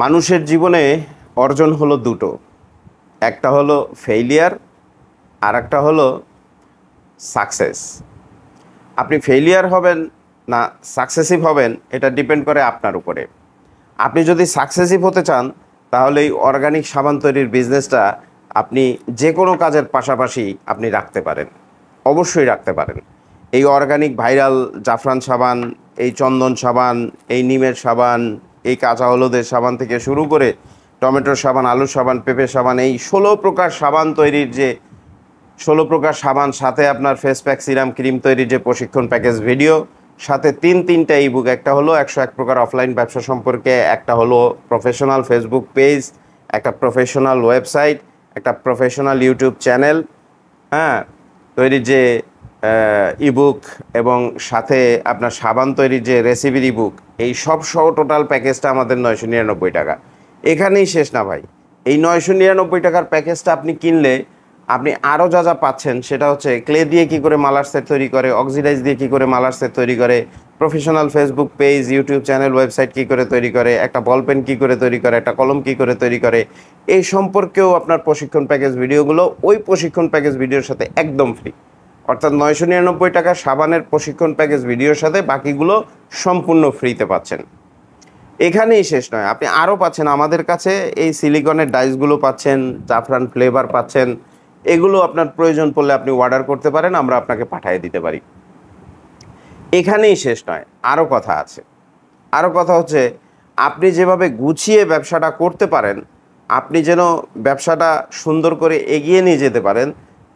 মানুষের জীবনে অর্জন হলো দুটো, একটা হলো ফেইলিয়ার আর একটা হলো সাকসেস। আপনি ফেইলিয়ার হবেন না সাকসেসিভ হবেন এটা ডিপেন্ড করে আপনার উপরে। আপনি যদি সাকসেসিভ হতে চান তাহলে এই অর্গানিক সাবান তৈরির বিজনেসটা আপনি যে কোনো কাজের পাশাপাশি আপনি রাখতে পারেন, অবশ্যই রাখতে পারেন। এই অর্গানিক ভাইরাল জাফরান সাবান, এই চন্দন সাবান, এই নিমের সাবান, এই কাঁচা হলুদের সাবান থেকে শুরু করে টমেটোর সাবান, আলুর সাবান, পেঁপে সাবান, এই 16 প্রকার সাবান তৈরির যে 16 প্রকার সাবান, সাথে আপনার ফেস প্যাক, সিরাম, ক্রিম তৈরির যে প্রশিক্ষণ প্যাকেজ ভিডিও, সাথে তিনটা ইবুক, একটা হলো 101 প্রকার অফলাইন ব্যবসা সম্পর্কে, একটা হলো প্রফেশনাল ফেসবুক পেজ, একটা প্রফেশনাল ওয়েবসাইট, একটা প্রফেশনাল ইউটিউব চ্যানেল, হ্যাঁ, তৈরির যে ইবুক, এবং সাথে আপনার সাবান তৈরির যে রেসিপির ইবুক, এই সব সহ টোটাল প্যাকেজটা আমাদের 999 টাকা। এখানেই শেষ না ভাই। এই 999 টাকার প্যাকেজটা আপনি কিনলে আপনি আরও যা যা পাচ্ছেন সেটা হচ্ছে ক্লে দিয়ে কী করে মালার সেট তৈরি করে, অক্সিডাইজ দিয়ে কী করে মালার সেট তৈরি করে, professional Facebook page, YouTube channel, website কী করে তৈরি করে, একটা বল পেন কী করে তৈরি করে, একটা কলম কী করে তৈরি করে, এই সম্পর্কেও আপনার প্রশিক্ষণ প্যাকেজ ভিডিওগুলো ওই প্রশিক্ষণ প্যাকেজ ভিডিওর সাথে একদম ফ্রি। অর্থাৎ 999 টাকা সাবানের প্রশিক্ষণ প্যাকেজ ভিডিওর সাথে বাকিগুলো সম্পূর্ণ ফ্রিতে পাচ্ছেন। এখানেই শেষ নয়, আপনি আরও পাচ্ছেন আমাদের কাছে এই সিলিকনের ডাইসগুলো পাচ্ছেন, জাফরান ফ্লেভার পাচ্ছেন। এগুলো আপনার প্রয়োজন পড়লে আপনি অর্ডার করতে পারেন, আমরা আপনাকে পাঠিয়ে দিতে পারি। এখানেই শেষ নয়, আরও কথা আছে। আরও কথা হচ্ছে, আপনি যেভাবে গুছিয়ে ব্যবসাটা করতে পারেন, আপনি যেন ব্যবসাটা সুন্দর করে এগিয়ে নিয়ে যেতে পারেন,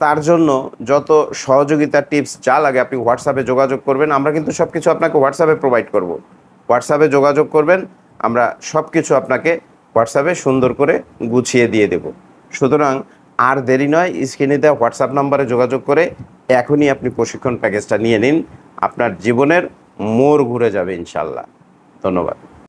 তার জন্য যত সহযোগিতার টিপস যা লাগে আপনি হোয়াটসঅ্যাপে যোগাযোগ করবেন। আমরা কিন্তু সব কিছু আপনাকে হোয়াটসঅ্যাপে প্রোভাইড করব। হোয়াটসঅ্যাপে যোগাযোগ করবেন, আমরা সব কিছু আপনাকে হোয়াটসঅ্যাপে সুন্দর করে গুছিয়ে দিয়ে দেব। সুতরাং আর দেরি নয়, স্ক্রিনে দেওয়া হোয়াটসঅ্যাপ নাম্বারে যোগাযোগ করে এখনই আপনি প্রশিক্ষণ প্যাকেজটা নিয়ে নিন। আপনার জীবনের মোড় ঘুরে যাবে ইনশাল্লাহ। ধন্যবাদ।